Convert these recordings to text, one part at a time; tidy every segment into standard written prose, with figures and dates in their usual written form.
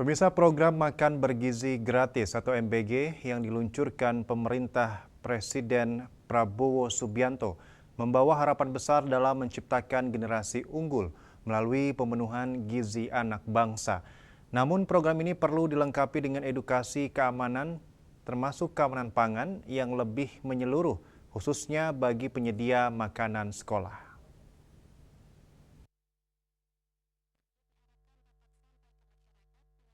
Pemirsa, program Makan Bergizi Gratis atau MBG yang diluncurkan pemerintah Presiden Prabowo Subianto membawa harapan besar dalam menciptakan generasi unggul melalui pemenuhan gizi anak bangsa. Namun program ini perlu dilengkapi dengan edukasi keamanan, termasuk keamanan pangan yang lebih menyeluruh, khususnya bagi penyedia makanan sekolah.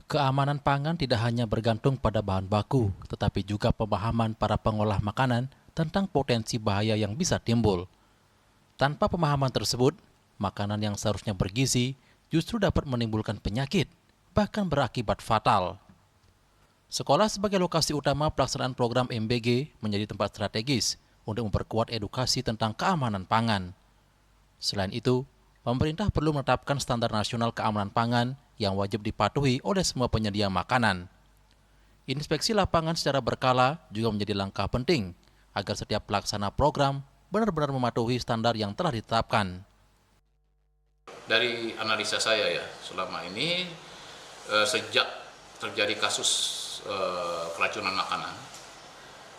Keamanan pangan tidak hanya bergantung pada bahan baku, tetapi juga pemahaman para pengolah makanan tentang potensi bahaya yang bisa timbul. Tanpa pemahaman tersebut, makanan yang seharusnya bergizi justru dapat menimbulkan penyakit, bahkan berakibat fatal. Sekolah sebagai lokasi utama pelaksanaan program MBG menjadi tempat strategis untuk memperkuat edukasi tentang keamanan pangan. Selain itu, pemerintah perlu menetapkan standar nasional keamanan pangan yang wajib dipatuhi oleh semua penyedia makanan. Inspeksi lapangan secara berkala juga menjadi langkah penting agar setiap pelaksana program benar-benar mematuhi standar yang telah ditetapkan. Dari analisa saya ya, selama ini sejak terjadi kasus keracunan makanan,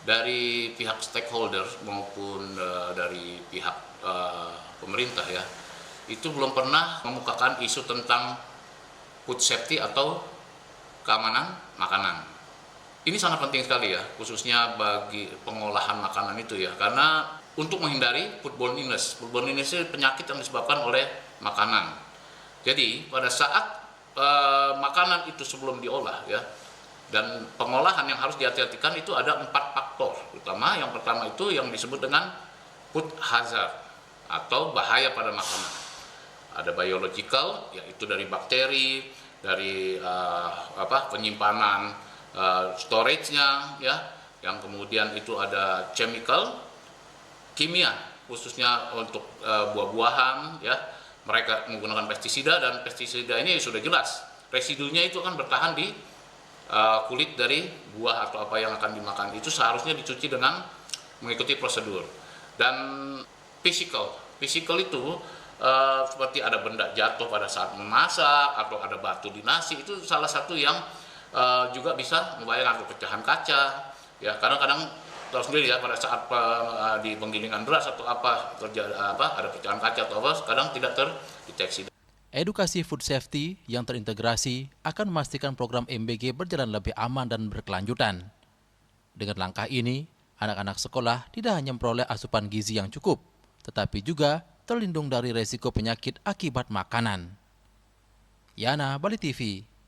dari pihak stakeholder maupun dari pihak pemerintah ya, itu belum pernah mengemukakan isu tentang food safety atau keamanan makanan. Ini sangat penting sekali ya, khususnya bagi pengolahan makanan itu ya, karena untuk menghindari foodborne illness. Foodborne illness itu penyakit yang disebabkan oleh makanan. Jadi pada saat makanan itu sebelum diolah ya, dan pengolahan yang harus dihati-hatikan itu ada 4 faktor. Terutama yang pertama itu yang disebut dengan food hazard atau bahaya pada makanan. Ada biological, yaitu dari bakteri, dari penyimpanan, storage-nya, ya. Yang kemudian itu ada chemical, kimia, khususnya untuk buah-buahan, ya. Mereka menggunakan pestisida, dan pestisida ini sudah jelas residunya itu akan bertahan di kulit dari buah atau apa yang akan dimakan. Itu seharusnya dicuci dengan mengikuti prosedur. Dan physical itu seperti ada benda jatuh pada saat memasak atau ada batu di nasi, itu salah satu yang juga bisa membahayakan, pecahan kaca ya. Kadang-kadang tahu sendiri ya, pada saat di penggilingan beras atau apa terjadi ada pecahan kaca atau apa, kadang tidak terdeteksi. Edukasi food safety yang terintegrasi akan memastikan program MBG berjalan lebih aman dan berkelanjutan. Dengan langkah ini, anak-anak sekolah tidak hanya memperoleh asupan gizi yang cukup, tetapi juga terlindung dari resiko penyakit akibat makanan. Yana, Bali TV.